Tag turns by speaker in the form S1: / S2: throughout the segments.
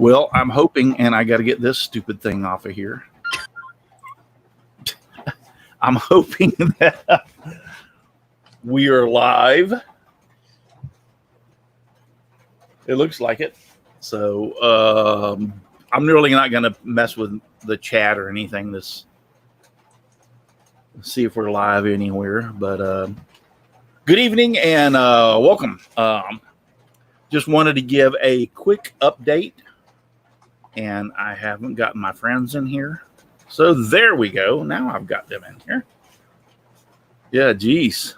S1: Well, I'm hoping, and I got to get this stupid thing off of here. I'm hoping that we are live. It looks like it. So I'm really not going to mess with the chat or anything. Let's see if we're live anywhere. But good evening and welcome. Just wanted to give a quick update. And I haven't gotten my friends in here. So there we go. Now I've got them in here. Yeah, geez.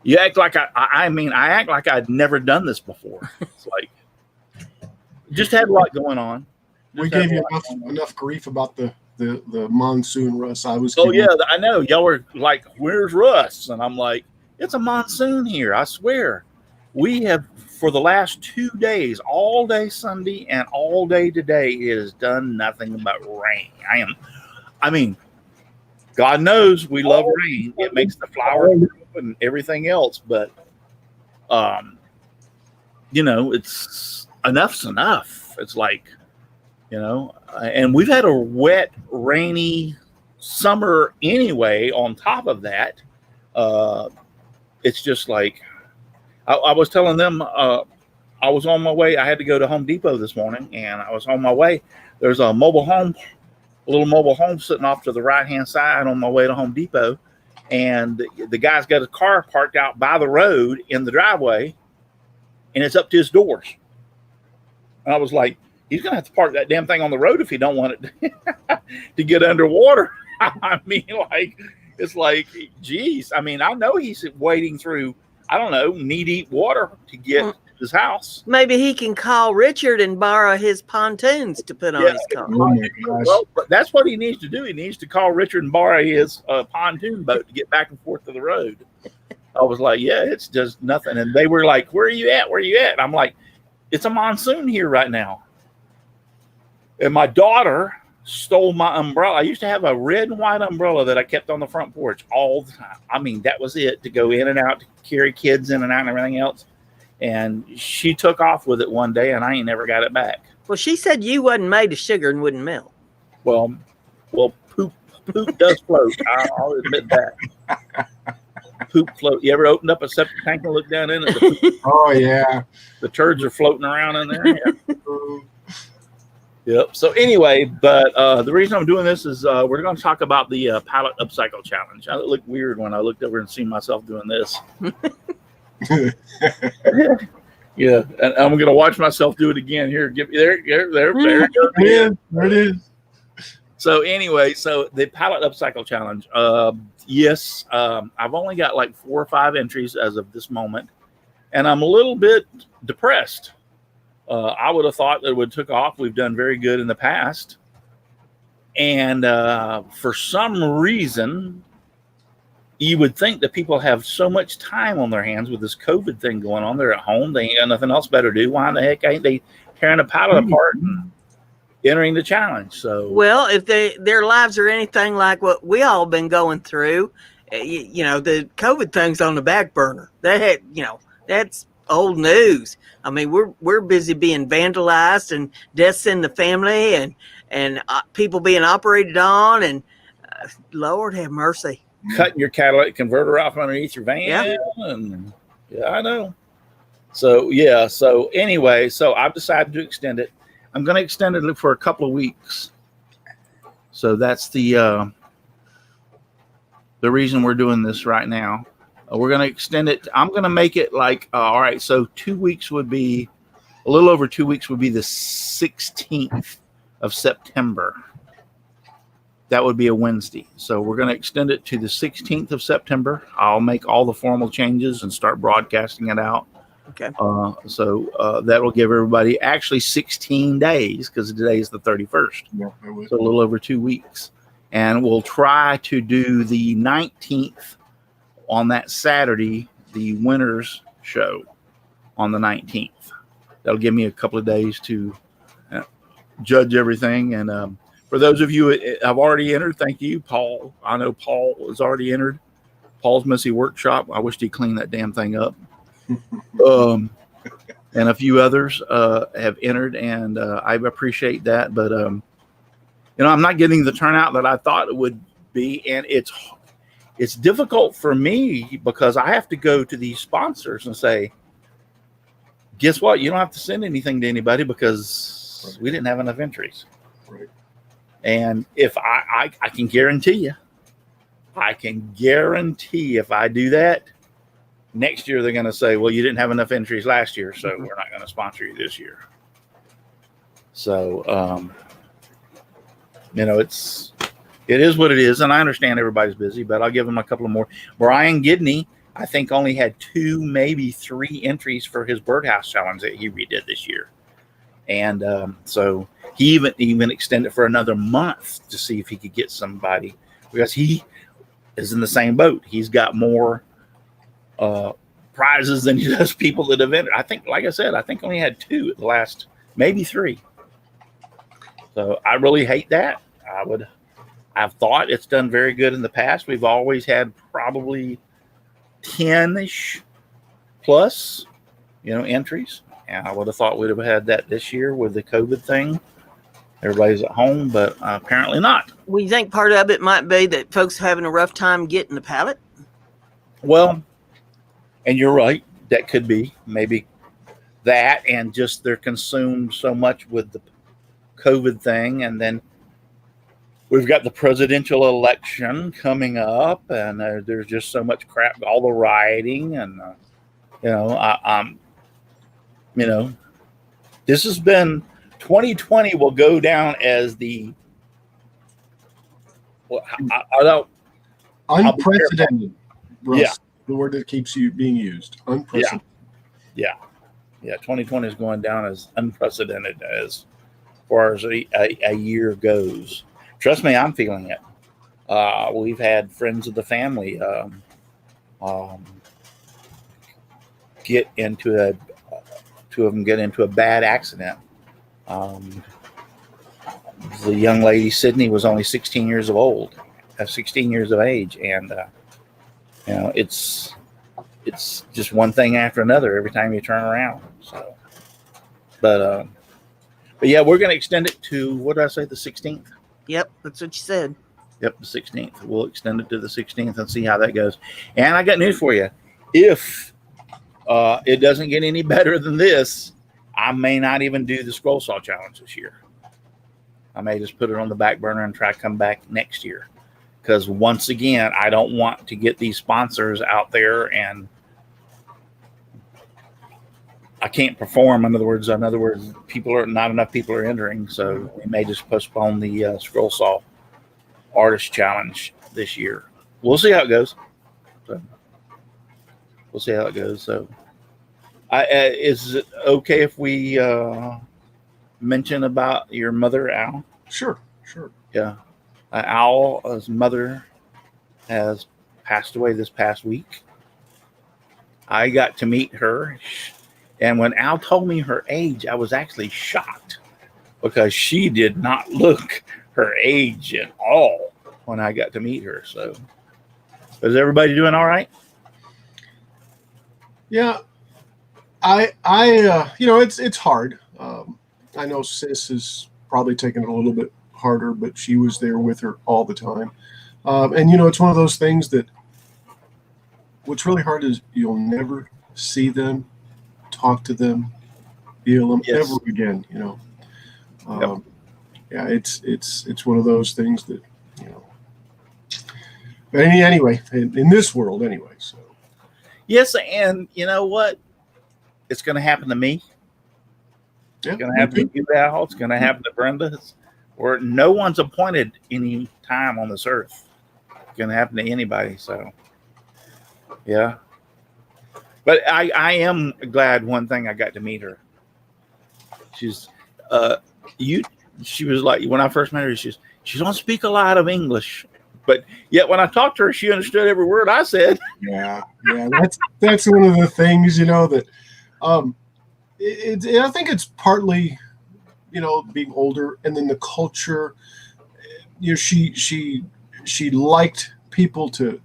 S1: You act like I act like I'd never done this before. It's like, just had a lot going on.
S2: We gave you enough grief about the monsoon, Russ. I
S1: know. Y'all were like, where's Russ? And I'm like, it's a monsoon here. I swear. We have, for the last 2 days, all day Sunday and all day today, it has done nothing but rain. I mean, God knows we love rain. It makes the flowers and everything else. But, it's enough's enough. It's like, and we've had a wet, rainy summer anyway. On top of that, it's just like, I was telling them I was on my way. I had to go to Home Depot this morning, and I was on my way. There's a little mobile home sitting off to the right-hand side on my way to Home Depot, and the guy's got a car parked out by the road in the driveway, and it's up to his doors. And I was like, he's going to have to park that damn thing on the road if he don't want it to get underwater. I mean, it's like, geez. I mean, I know he's wading through, I don't know, knee-deep water to get to his house.
S3: Maybe he can call Richard and borrow his pontoons to put on his car.
S1: Well, but that's what he needs to do. He needs to call Richard and borrow his pontoon boat to get back and forth to the road. I was like, yeah, it's just nothing. And they were like, where are you at? Where are you at? And I'm like, it's a monsoon here right now. And my daughter stole my umbrella. I used to have a red and white umbrella that I kept on the front porch all the time. I mean, that was it, to go in and out, to carry kids in and out and everything else. And she took off with it one day, and I ain't never got it back.
S3: Well, she said you wasn't made of sugar and wouldn't melt.
S1: Well, poop does float. I'll admit that. Poop float. You ever opened up a septic tank and looked down in it?
S2: Oh, yeah.
S1: The turds are floating around in there. Yeah. Yep. So anyway, but the reason I'm doing this is we're going to talk about the Pallet Upcycle Challenge. I looked weird when I looked over and seen myself doing this. Yeah, and I'm going to watch myself do it again. Here, there it is. So anyway, so the Pallet Upcycle Challenge. Yes, I've only got like 4 or 5 entries as of this moment, and I'm a little bit depressed. I would have thought that it would took off. We've done very good in the past. And for some reason, you would think that people have so much time on their hands with this COVID thing going on. They're at home. They ain't got nothing else better to do. Why in the heck ain't they tearing a pallet apart and entering the challenge? So,
S3: well, if their lives are anything like what we all been going through, the COVID thing's on the back burner. That's old news. I mean, we're busy being vandalized and deaths in the family and people being operated on, and Lord have mercy.
S1: Cutting your catalytic converter off underneath your van.
S3: Yeah.
S1: And yeah, I know. So yeah. So anyway, so I've decided to extend it. I'm going to extend it for a couple of weeks. So that's the reason we're doing this right now. We're going to extend it. I'm going to make it like, all right, so 2 weeks would be, a little over 2 weeks would be the 16th of September. That would be a Wednesday. So we're going to extend it to the 16th of September. I'll make all the formal changes and start broadcasting it out.
S3: Okay.
S1: So that will give everybody actually 16 days, because today is the 31st.
S2: Yeah,
S1: so a little over 2 weeks. And we'll try to do the 19th on that Saturday, the winners show on the 19th. That'll give me a couple of days to judge everything. And for those of you who have already entered, thank you, Paul. I know Paul has already entered. Paul's Messy Workshop. I wish he'd clean that damn thing up. and a few others have entered, and I appreciate that. But I'm not getting the turnout that I thought it would be, and it's difficult for me because I have to go to these sponsors and say, guess what? You don't have to send anything to anybody because we didn't have enough entries.
S2: Right.
S1: And if I can guarantee you, if I do that, next year they're going to say, well, you didn't have enough entries last year, so we're not going to sponsor you this year. So, it is what it is, and I understand everybody's busy, but I'll give them a couple of more. Brian Gidney, I think, only had 2, maybe 3 entries for his birdhouse challenge that he redid this year. And so he even extended for another month to see if he could get somebody, because he is in the same boat. He's got more prizes than he does people that have entered. I think, like I said, only had 2 at the last, maybe 3. So I really hate that. I've thought it's done very good in the past. We've always had probably 10-ish plus, entries. And I would have thought we'd have had that this year with the COVID thing. Everybody's at home, but apparently not.
S3: We think part of it might be that folks are having a rough time getting the pallet.
S1: Well, and you're right. That could be maybe that, and just they're consumed so much with the COVID thing. And then we've got the presidential election coming up, and there's just so much crap, all the rioting, and this has been 2020 will go down as the
S2: unprecedented. Russ,
S1: yeah,
S2: the word that keeps being used. Unprecedented.
S1: Yeah. 2020 is going down as unprecedented as far as a year goes. Trust me, I'm feeling it. We've had friends of the family get into two of them get into a bad accident. The young lady, Sydney, was only 16 years of age. And, it's just one thing after another every time you turn around. So, but yeah, we're going to extend it to, what did I say, the 16th?
S3: Yep, that's what you said.
S1: Yep, the 16th. We'll extend it to the 16th and see how that goes. And I got news for you. If it doesn't get any better than this, I may not even do the scroll saw challenge this year. I may just put it on the back burner and try to come back next year. Because once again, I don't want to get these sponsors out there and I can't perform. In other words, not enough people are entering. So we may just postpone the scroll saw artist challenge this year. We'll see how it goes. So is it okay if we mention about your mother, Al?
S2: Sure.
S1: Yeah. Al's mother has passed away this past week. I got to meet her. And when Al told me her age, I was actually shocked because she did not look her age at all when I got to meet her. So is everybody doing all right?
S2: Yeah. It's hard. I know Sis is probably taking it a little bit harder, but she was there with her all the time. And it's one of those things that what's really hard is you'll never see them, talk to them, feel them ever again.
S1: Yep.
S2: Yeah, it's one of those things that But anyway, in this world anyway. So
S1: yes, and you know what? It's going to happen to me. It's going to happen to you, Al. It's going to happen to Brenda. Or no one's appointed any time on this earth. It's going to happen to anybody. So, yeah. But I am glad one thing I got to meet her. She was like, when I first met her, she don't speak a lot of English. But yet when I talked to her, she understood every word I said.
S2: Yeah. That's one of the things, that I think it's partly, being older, and then the culture. She liked people to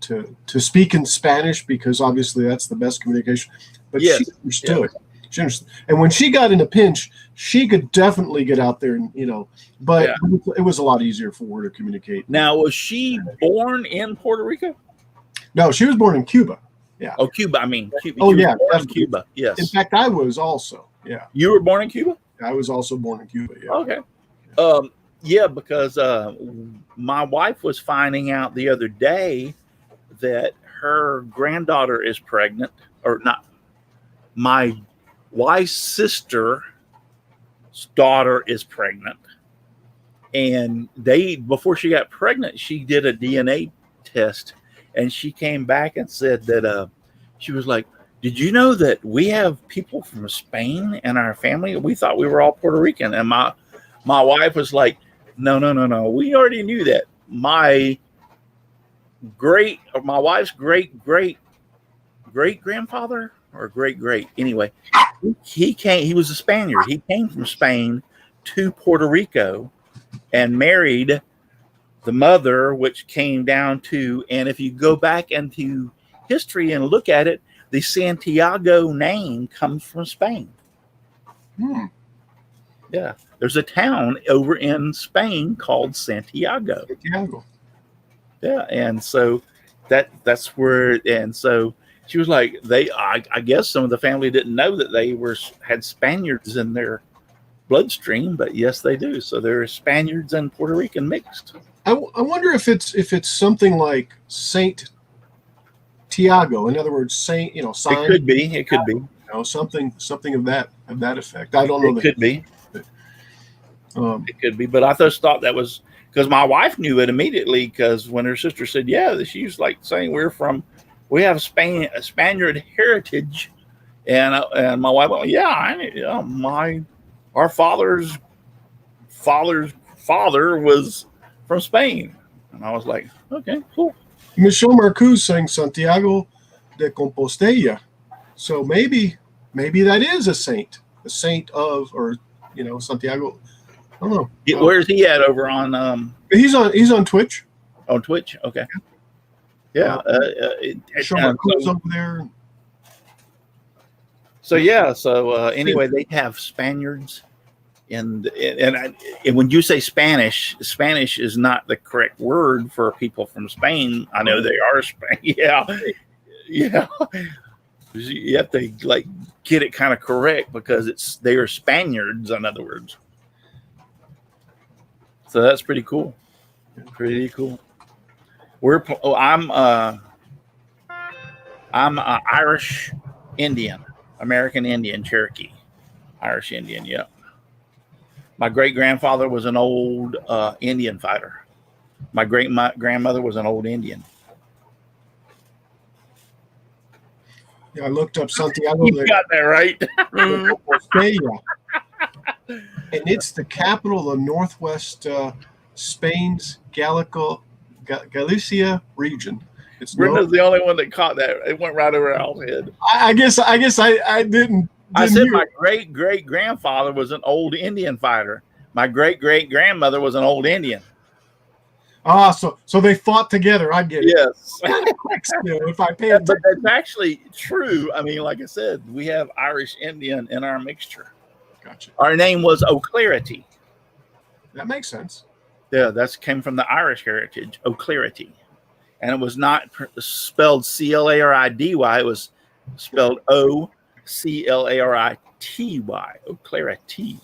S2: speak in Spanish because obviously that's the best communication. But
S1: yes.
S2: she understood. She understood. And when she got in a pinch, she could definitely get out there and, but it was a lot easier for her to communicate.
S1: Now, was she born in Puerto Rico?
S2: No, she was born in Cuba. Yeah.
S1: Oh, Cuba. I mean, Cuba.
S2: Oh,
S1: She was
S2: yeah,
S1: born in
S2: definitely.
S1: Cuba. Yes.
S2: In fact, I was also. Yeah.
S1: You were born in Cuba?
S2: I was also born in Cuba. Yeah.
S1: Okay. Yeah, because my wife was finding out the other day that her granddaughter is pregnant, or not. My wife's sister's daughter is pregnant, and before she got pregnant, she did a DNA test, and she came back and said that she was like, "Did you know that we have people from Spain in our family? We thought we were all Puerto Rican." And my wife was like, No. We already knew that. My wife's great grandfather or great anyway. He was a Spaniard. He came from Spain to Puerto Rico and married the mother, which came down to, and if you go back into history and look at it, the Santiago name comes from Spain. Yeah. There's a town over in Spain called Santiago. Yeah, and so that's where, and so she was like, I guess some of the family didn't know that they had Spaniards in their bloodstream, but yes, they do. So there are Spaniards and Puerto Rican mixed.
S2: I wonder if it's something like Saint Tiago. In other words, Saint, sign.
S1: It could be.
S2: Something of that effect. I don't know.
S1: It could be. It could be, but I just thought that was because my wife knew it immediately, because when her sister said, yeah, she was like saying we have Spaniard heritage, and my wife went, yeah, our father's father was from Spain, and I was like, okay, cool.
S2: Michelle Marcuse saying Santiago de Compostela, so maybe that is a saint of, or Santiago. I don't know.
S1: Where's he at over on?
S2: He's on Twitch.
S1: On Twitch, okay. Yeah,
S2: over there.
S1: So yeah, anyway, they have Spaniards, and when you say Spanish is not the correct word for people from Spain. I know they are Spain. Yeah. You have to get it kind of correct because they are Spaniards, in other words. So that's pretty cool. Pretty cool. I'm Irish Indian, American Indian, Cherokee, Irish Indian. Yep. My great grandfather was an old Indian fighter. My grandmother was an old Indian.
S2: Yeah, I looked up Santiago.
S1: You got that right.
S2: And it's the capital of northwest Spain's Galicia region.
S1: Brenda's the only one that caught that. It went right over our head.
S2: I guess I didn't.
S1: I said my great grandfather was an old Indian fighter. My great grandmother was an old Indian.
S2: Ah, so they fought together. I get it.
S1: Yes.
S2: If I pay attention.
S1: But that's actually true. I mean, like I said, we have Irish Indian in our mixture.
S2: Gotcha.
S1: Our name was O'Clarity.
S2: That makes sense.
S1: Yeah, that came from the Irish heritage, O'Clarity. And it was not spelled Claridy. It was spelled Oclarity. O'Clarity.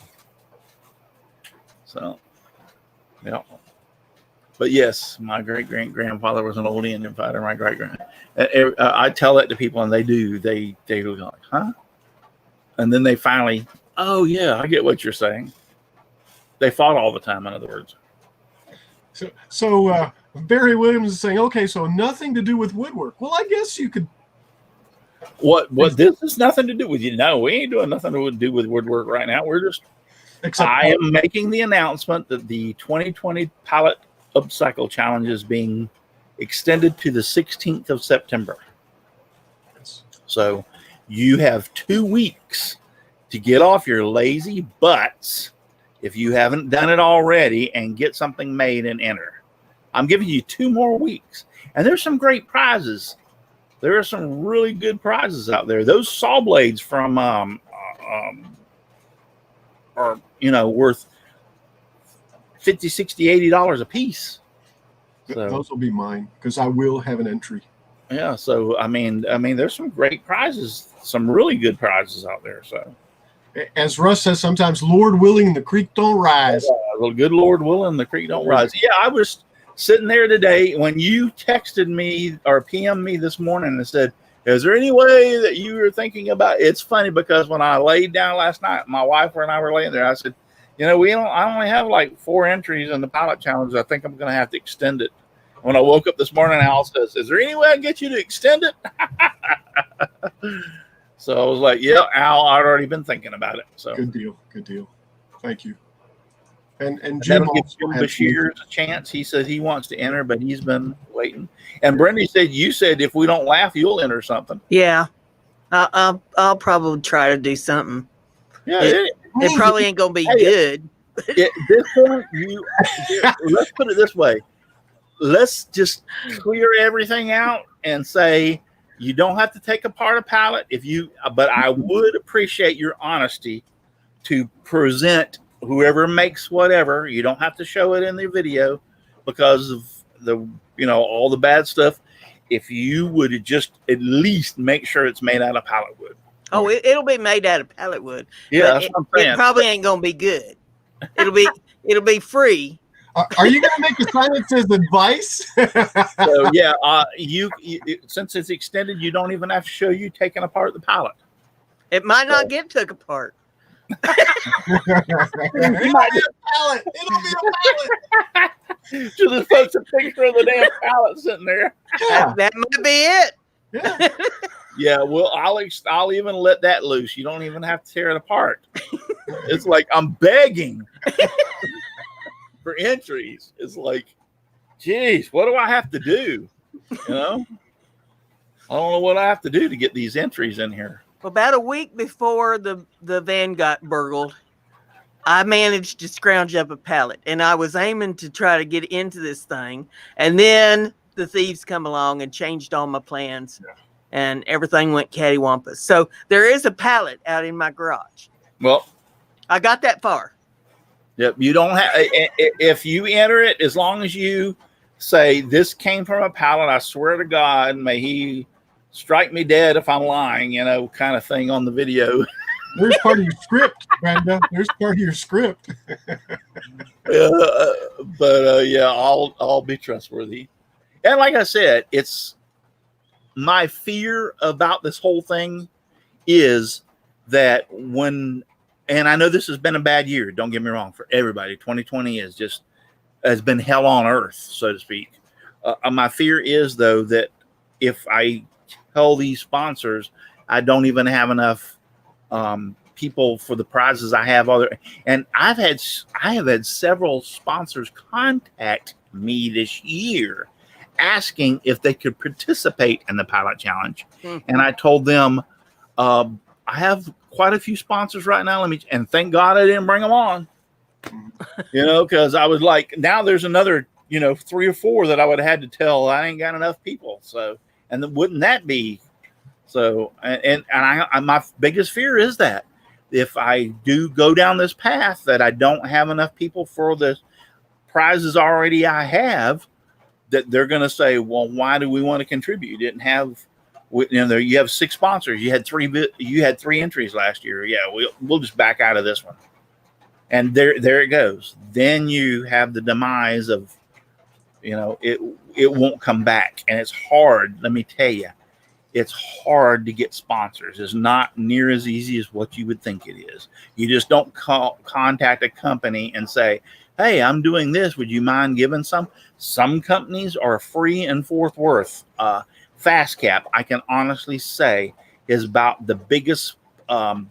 S1: So, yeah. But yes, my great-grandfather was an old Indian fighter. My great-grand. I tell that to people, and they do. They go like, huh? And then they finally, oh, yeah, I get what you're saying. They fought all the time, in other words.
S2: So Barry Williams is saying, okay, so nothing to do with woodwork. Well, I guess you could.
S1: What this has nothing to do with you. No, we ain't doing nothing to do with woodwork right now. We're just, I am making the announcement that the 2020 Pallet Upcycle Challenge is being extended to the 16th of September. So you have 2 weeks to get off your lazy butts if you haven't done it already and get something made and enter. I'm giving you 2 more weeks. And there's some great prizes. There are some really good prizes out there. Those saw blades from are worth $50, $60, $80 a piece. So,
S2: those will be mine because I will have an entry.
S1: Yeah, so I mean, there's some great prizes, some really good prizes out there. So,
S2: as Russ says sometimes, Lord willing, the creek don't rise.
S1: Well, good Lord willing, the creek don't rise. Yeah, I was sitting there today when you texted me or PM'd me this morning and said, "Is there any way that you were thinking about?" It's funny because when I laid down last night, my wife and I were laying there. I said, I only have like 4 entries in the Pallet Challenge. I think I'm going to have to extend it. When I woke up this morning, Al says, "Is there any way I can get you to extend it?" So I was like, "Yeah, Al, I'd already been thinking about it." So
S2: good deal. Thank you. And Jim,
S1: that'll give Jim Bashir a chance. He said he wants to enter, but he's been waiting. And Brendy said, "You said if we don't laugh, you'll enter something."
S3: Yeah, I'll probably try to do something.
S1: Yeah,
S3: it probably ain't gonna be good.
S1: At this point, let's put it this way. Let's just clear everything out and say you don't have to take apart a pallet but I would appreciate your honesty to present whoever makes whatever. You don't have to show it in the video because of the all the bad stuff. If you would just at least make sure it's made out of pallet wood.
S3: Oh, it'll be made out of pallet wood.
S1: Yeah, that's what I'm saying.
S3: It probably ain't gonna be good. It'll be free.
S2: Are you going to make a sign that says advice?
S1: So yeah, you since it's extended, you don't even have to show you taking apart the pallet.
S3: It might not get took apart.
S2: It'll be a pallet.
S1: So just post a picture of the damn pallet sitting there.
S2: Yeah.
S3: That might be it.
S2: Yeah.
S1: Yeah, well, I'll even let that loose. You don't even have to tear it apart. It's like I'm begging for entries. It's like, geez, what do I have to do? I don't know what I have to do to get these entries in here.
S3: About a week before the van got burgled, I managed to scrounge up a pallet, and I was aiming to try to get into this thing, and then the thieves come along and changed all my plans, and everything went cattywampus. So there is a pallet out in my garage.
S1: Well,
S3: I got that far.
S1: Yep, you don't have. If you enter it, as long as you say this came from a pallet, I swear to God, may he strike me dead if I'm lying, kind of thing on the video.
S2: There's part of your script, Brenda. There's part of your script.
S1: Yeah, I'll be trustworthy. And like I said, it's my fear about this whole thing is that and I know this has been a bad year. Don't get me wrong, for everybody. 2020 has been hell on earth, so to speak. My fear is though that if I tell these sponsors I don't even have enough people for the prizes I have and I have had several sponsors contact me this year asking if they could participate in the Pallet Challenge. Mm-hmm. And I told them I have quite a few sponsors right now. And thank God I didn't bring them on, because I was like, now there's another, 3 or 4 that I would have had to tell I ain't got enough people. So, and then wouldn't that be so? And my biggest fear is that if I do go down this path that I don't have enough people for the prizes already I have, that they're going to say, well, why do we want to contribute? You didn't have, you have 6 sponsors. You had 3 entries last year. Yeah, we'll just back out of this one. And there it goes. Then you have the demise of, it won't come back. And it's hard. Let me tell you, it's hard to get sponsors. It's not near as easy as what you would think it is. You just don't contact a company and say, hey, I'm doing this. Would you mind giving some? Some companies are free in Fort Worth. Fast Cap, I can honestly say, is about the biggest out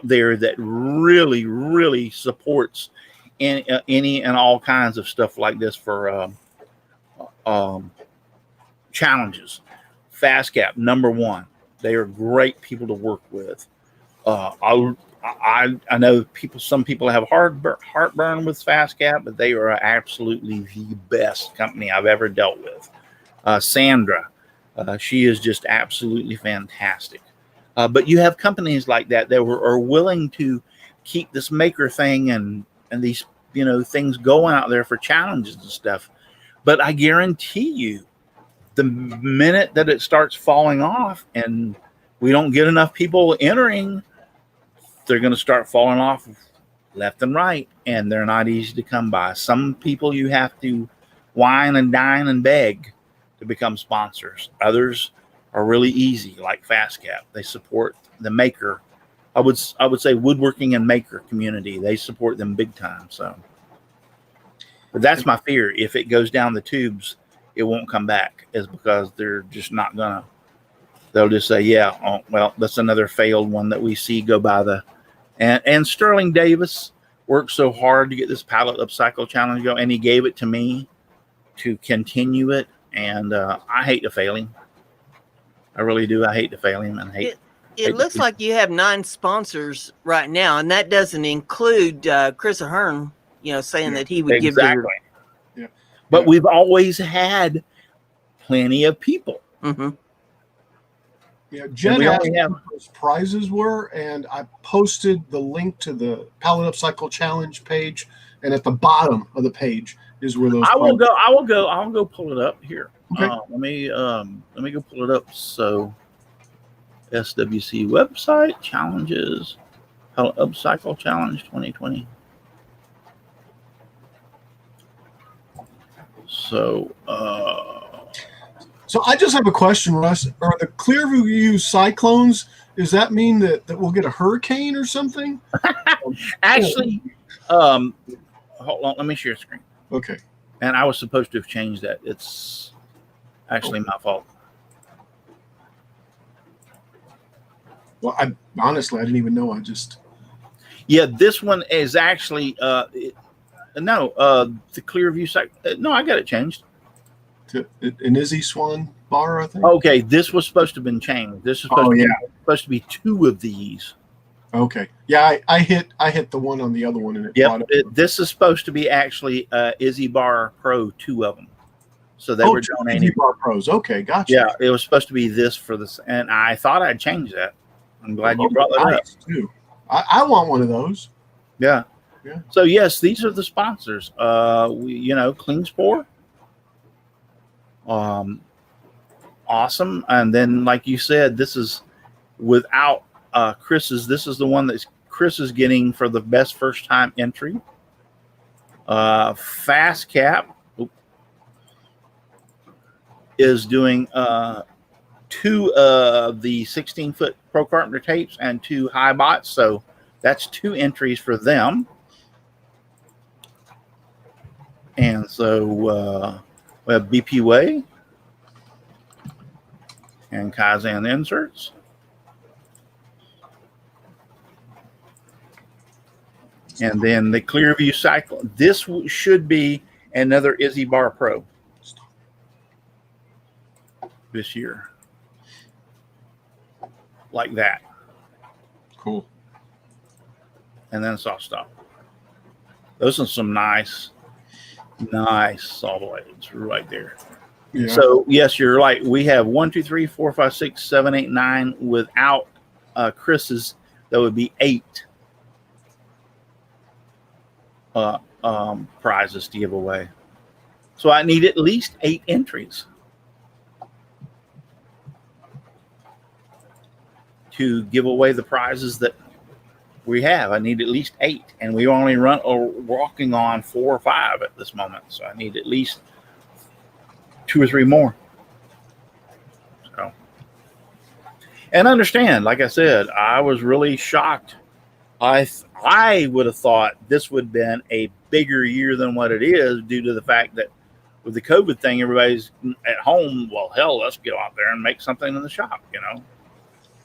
S1: there that really, really supports any and all kinds of stuff like this for challenges. Fast Cap, #1. They are great people to work with. I know some people have heartburn with Fast Cap, but they are absolutely the best company I've ever dealt with. Sandra, she is just absolutely fantastic. But you have companies like that are willing to keep this maker thing and these things going out there for challenges and stuff. But I guarantee you, the minute that it starts falling off and we don't get enough people entering, they're going to start falling off left and right, and they're not easy to come by. Some people you have to wine and dine and beg to become sponsors. Others are really easy, like FastCap. They support the maker. I would say woodworking and maker community. They support them big time. So, but that's my fear. If it goes down the tubes, it won't come back. Is because they're just not gonna. They'll just say, "Yeah, oh, well, that's another failed one that we see go by the." And Sterling Davis worked so hard to get this Pallet Upcycle Challenge going, and he gave it to me to continue it. And I hate to fail him. I really do. I hate to fail him, and hate.
S3: It looks like you have 9 sponsors right now, and that doesn't include Chris Ahern, saying that he would give
S1: exactly.
S2: Yeah.
S1: But we've always had plenty of people.
S3: Mm-hmm.
S2: Yeah, Jen asked what those prizes were, and I posted the link to the Pallet Upcycle Challenge page, and at the bottom of the page is where those.
S1: I will go pull it up here.
S2: Okay.
S1: Let me go pull it up. So, SWC website challenges, Pallet Upcycle Challenge 2020. So.
S2: So I just have a question, Russ. Are the Clearview Cyclones? Does that mean that we'll get a hurricane or something?
S1: Actually, hold on. Let me share screen.
S2: Okay.
S1: And I was supposed to have changed that. It's actually my fault.
S2: Well, honestly, I didn't even know.
S1: Yeah, this one is actually the Clearview site. No, I got it changed.
S2: To an Izzy Swan bar, I think.
S1: Okay, this was supposed to have been changed. This is supposed to be 2 of these.
S2: Okay. Yeah, I hit the one on the other one, and it.
S1: Yep. This is supposed to be actually Izzy Bar Pro, 2 of them. So they were donating.
S2: Izzy Bar Pros. Okay, gotcha.
S1: Yeah, it was supposed to be this for this, and I thought I'd change that. I'm glad you brought that up.
S2: Too. I want one of those.
S1: Yeah.
S2: Yeah.
S1: So yes, these are the sponsors. Clean Spore. Awesome. And then, like you said, this is without Chris's. This is the one that Chris is getting for the best first time entry. FastCap is doing 2 of the 16-foot Pro Carpenter tapes and 2 high bots. So that's 2 entries for them. And so we have BP Way and Kaizen Inserts. And then the Clearview Cycle. This should be another Izzy Bar Pro this year. Like that.
S2: Cool.
S1: And then saw stop. Those are some nice saw blades right there.
S2: Yeah.
S1: So yes, you're right. We have 1, 2, 3, 4, 5, 6, 7, 8, 9. Without Chris's, that would be 8 prizes to give away. So I need at least 8 entries to give away the prizes that we have. I need at least 8, and we only walking on 4 or 5 at this moment. So I need at least 2 or 3 more. So, and understand, like I said, I was really shocked. I would have thought this would have been a bigger year than what it is, due to the fact that with the COVID thing, everybody's at home. Well, hell, let's go out there and make something in the shop,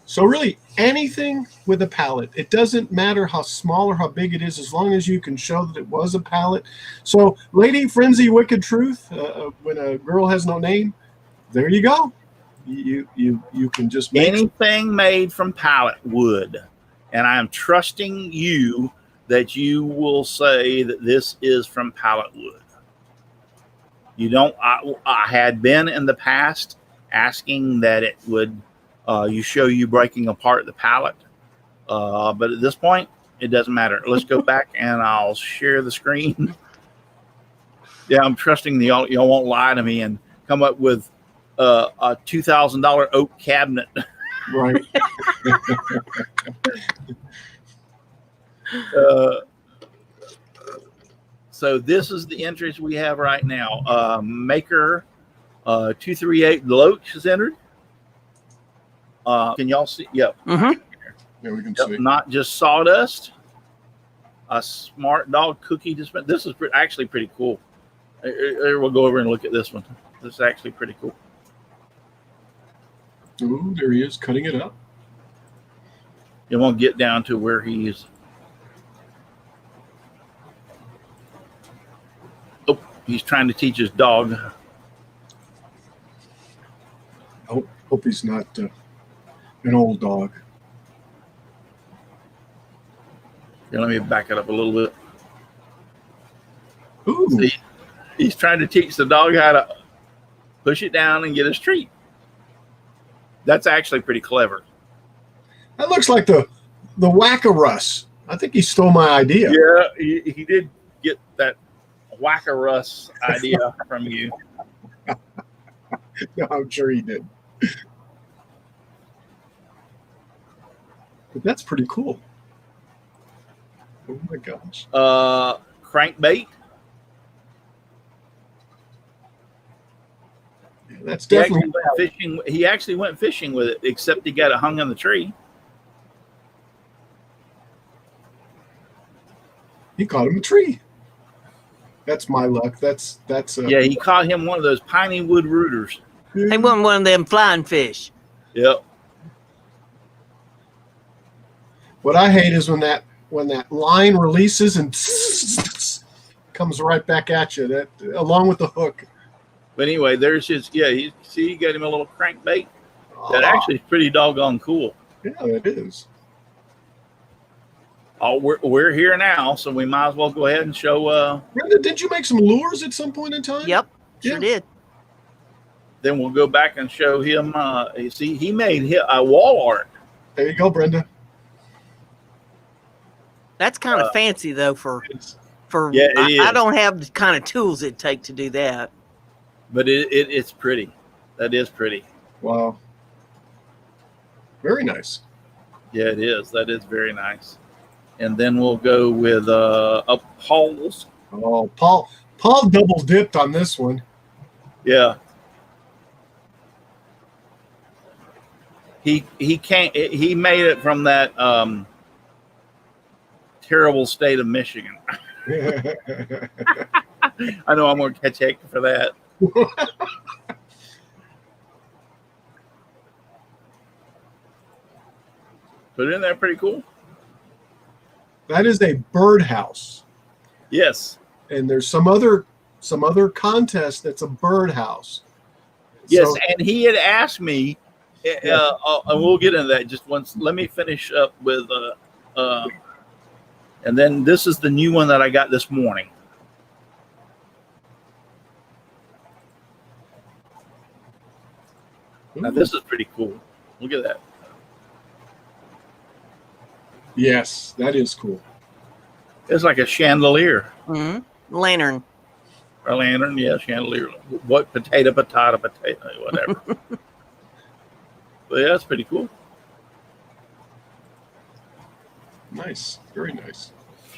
S2: So really, anything with a pallet, it doesn't matter how small or how big it is, as long as you can show that it was a pallet. So, Lady Frenzy Wicked Truth, when a girl has no name, there you go. You can just make
S1: anything made from pallet wood, and I am trusting you that you will say that this is from pallet wood. You don't. I had been in the past asking that it would you show you breaking apart the pallet. But at this point, it doesn't matter. Let's go back and I'll share the screen. Yeah, I'm trusting y'all won't lie to me and come up with a $2,000 oak cabinet.
S2: Right.
S1: So this is the entries we have right now. Maker 238 Loach is entered. Can y'all see? Yep.
S3: Mm-hmm.
S2: Yeah, we can see.
S1: Not just sawdust. A smart dog cookie dispenser. This is actually pretty cool. We'll go over and look at this one. This is actually pretty cool.
S2: Ooh, there he is, cutting it up.
S1: It won't get down to where he's. Oh, he's trying to teach his dog.
S2: Hope he's not an old dog.
S1: Here, let me back it up a little bit.
S2: Ooh.
S1: See, he's trying to teach the dog how to push it down and get his treat. That's actually pretty clever.
S2: That looks like the Whack-A-Russ. I think he stole my idea.
S1: Yeah, he did get that Whack-A-Russ idea from you.
S2: No, I'm sure he did. But that's pretty cool. Oh my gosh.
S1: Crankbait.
S2: Yeah, that's definitely
S1: Fishing. He actually went fishing with it, except he got it hung on the tree.
S2: he caught him a tree. That's my luck. That's
S1: Yeah, he caught him one of those piney wood rooters.
S3: He wasn't one of them flying fish.
S1: Yep.
S2: What I hate is when that line releases and comes right back at you. That along with the hook.
S1: But anyway, there's his. Yeah, you got him a little crankbait. That actually is pretty doggone cool.
S2: Yeah, it is.
S1: Oh, we're here now, so we might as well go ahead and show.
S2: Brenda, did you make some lures at some point in time?
S3: Yep, sure
S2: Yeah.
S3: did.
S1: Then we'll go back and show him. You see, he made a wall art.
S2: There you go, Brenda.
S3: That's kind of fancy though for
S1: Yeah, it is.
S3: I don't have the kind of tools it take to do that.
S1: But it's pretty. That is pretty.
S2: Wow. Very nice.
S1: Yeah, it is. That is very nice. And then we'll go with Paul's.
S2: Oh, Paul double dipped on this one.
S1: Yeah. He made it from that terrible state of Michigan. I know I'm going to catch heck for that. Put it in there, pretty cool.
S2: That is a birdhouse.
S1: Yes.
S2: And there's some other contest that's a birdhouse.
S1: Yes,
S2: So-
S1: and he had asked me, and we'll get into that just once. Let me finish up with, and then this is the new one that I got this morning. Now this is pretty cool. Look at that.
S2: Yes, that is cool.
S1: It's like a chandelier.
S3: Mm-hmm. Lantern.
S1: A lantern, yeah, chandelier. What potato, whatever. But yeah, that's pretty cool.
S2: Nice. Very nice.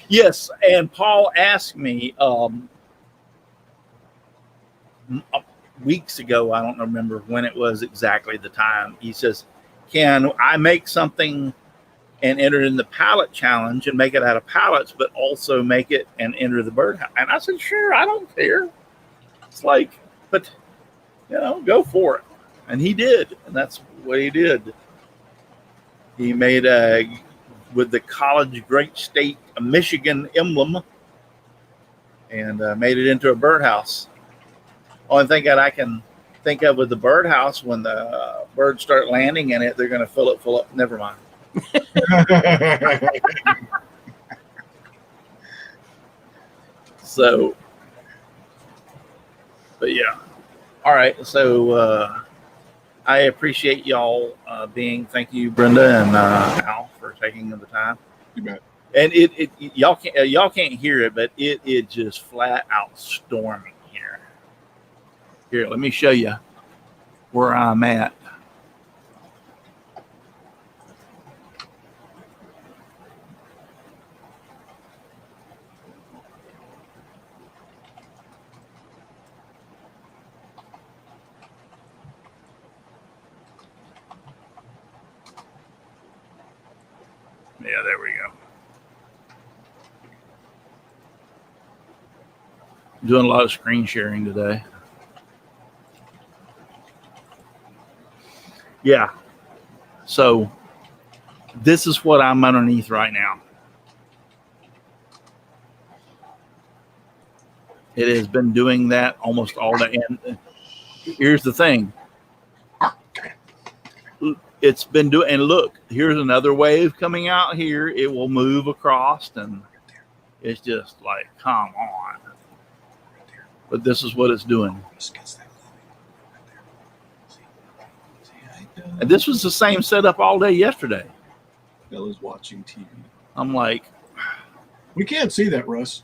S1: Yes, and Paul asked me weeks ago, I don't remember when it was exactly the time. He says, "Can I make something and enter in the pallet challenge and make it out of pallets, but also make it and enter the birdhouse?" And I said, "Sure, I don't care." It's like, but go for it. And he did, and that's what he did. He made with the College Great State of Michigan emblem and made it into a birdhouse. Only thing that I can think of with the birdhouse, when the birds start landing in it, they're going to fill it full up. Never mind. So, but yeah. All right. So I appreciate y'all being. Thank you, Brenda and Al, for taking the time.
S2: You bet.
S1: And y'all can't hear it, but it just flat out storming here. Here, let me show you where I'm at. Yeah, there we go. Doing a lot of screen sharing today. Yeah. So this is what I'm underneath right now. It has been doing that almost all day. And here's the thing. It's been doing, and look, here's another wave coming out here. It will move across, and it's just like, come on. But this is what it's doing. And this was the same setup all day yesterday.
S2: Bella's watching TV.
S1: I'm like,
S2: we can't see that, Russ.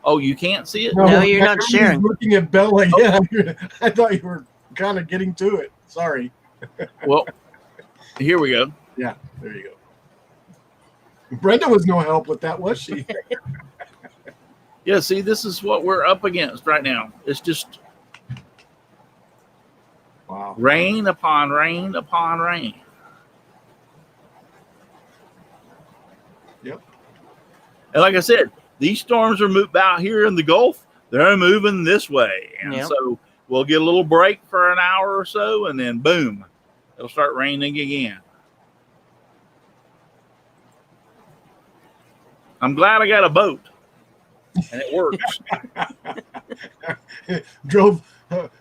S1: Oh, you can't see it?
S3: No, you're not sharing.
S2: Looking at Bella, yeah. I thought you were kind of getting to it. Sorry.
S1: Well, here we go.
S2: Yeah, there you go. Brenda was no help with that, was she?
S1: Yeah, see, this is what we're up against right now. It's just
S2: wow.
S1: Rain upon rain upon rain.
S2: Yep.
S1: And like I said, these storms are out here in the Gulf. They're moving this way. And so we'll get a little break for an hour or so, and then boom, it'll start raining again. I'm glad I got a boat, and it works.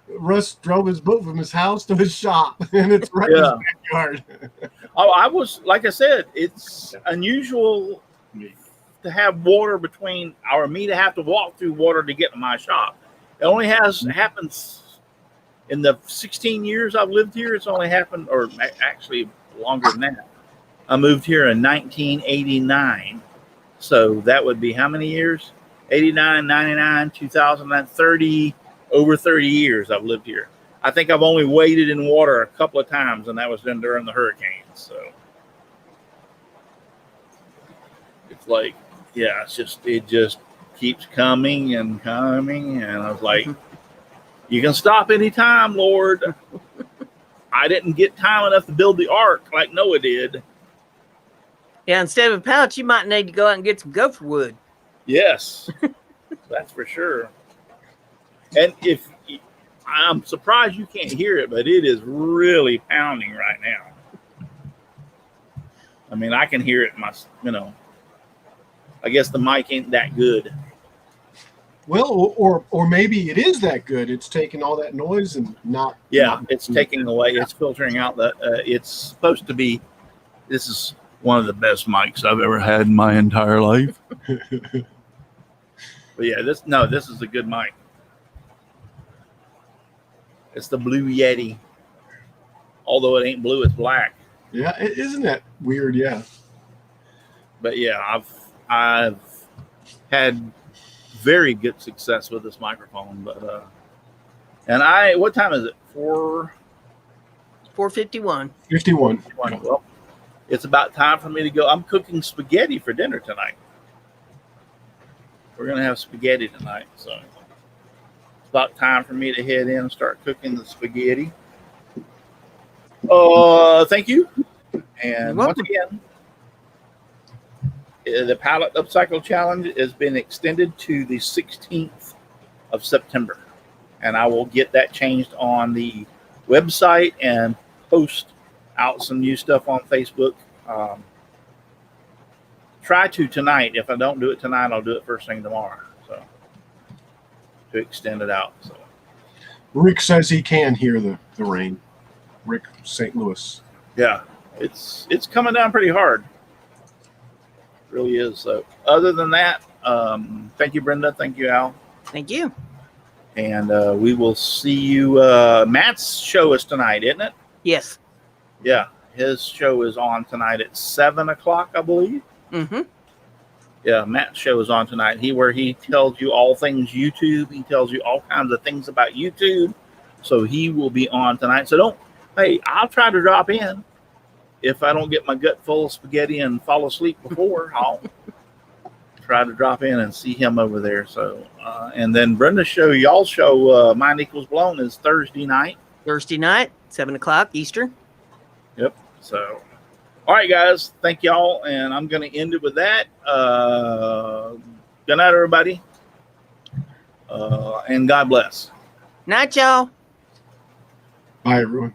S2: Russ drove his boat from his house to his shop, and it's right in his backyard.
S1: Oh, I was, like I said, it's unusual to have water between, or me to have to walk through water to get to my shop. It only happens in the 16 years I've lived here. It's only happened, or actually longer than that. I moved here in 1989. So that would be how many years? 89, 99, 2030, over 30 years I've lived here. I think I've only waded in water a couple of times, and that was during the hurricanes. So it's like, yeah, it just keeps coming and coming. And I was like, you can stop anytime, Lord. I didn't get time enough to build the ark like Noah did.
S3: Yeah, instead of a pouch, you might need to go out and get some gopher wood.
S1: Yes, that's for sure. And I'm surprised you can't hear it, but it is really pounding right now. I mean, I can hear it I guess the mic ain't that good.
S2: Well, or maybe it is that good. It's taking all that noise and not.
S1: Yeah, it's taking away. It's filtering out it's supposed to be. This is one of the best mics I've ever had in my entire life. But yeah, this is a good mic. It's the Blue Yeti. Although it ain't blue, it's black.
S2: Yeah, isn't that weird? Yeah. But
S1: yeah, I've had very good success with this microphone. But and what time is it?
S3: 4:51.
S2: 51.
S1: Well, it's about time for me to go. I'm cooking spaghetti for dinner tonight. We're going to have spaghetti tonight. So it's about time for me to head in and start cooking the spaghetti. Thank you. And once again, the Pallet Upcycle Challenge has been extended to the 16th of September. And I will get that changed on the website and post out some new stuff on Facebook. Try to tonight. If I don't do it tonight, I'll do it first thing tomorrow. So to extend it out. So
S2: Rick says he can hear the rain. Rick, St. Louis.
S1: Yeah, it's coming down pretty hard. It really is. So other than that, thank you, Brenda. Thank you, Al.
S3: Thank you.
S1: And we will see you. Matt's show is tonight, isn't it?
S3: Yes.
S1: Yeah, his show is on tonight at 7 o'clock, I believe.
S3: Mm-hmm.
S1: Yeah, Matt's show is on tonight. Where he tells you all things YouTube. He tells you all kinds of things about YouTube. So he will be on tonight. So I'll try to drop in. If I don't get my gut full of spaghetti and fall asleep before, I'll try to drop in and see him over there. So, and then Brenda's show, y'all's show, Mind Equals Blown, is Thursday night.
S3: Thursday night, 7 o'clock Eastern.
S1: Yep. So, all right, guys. Thank y'all. And I'm going to end it with that. Good night, everybody. And God bless.
S3: Night, y'all.
S2: Bye, everyone.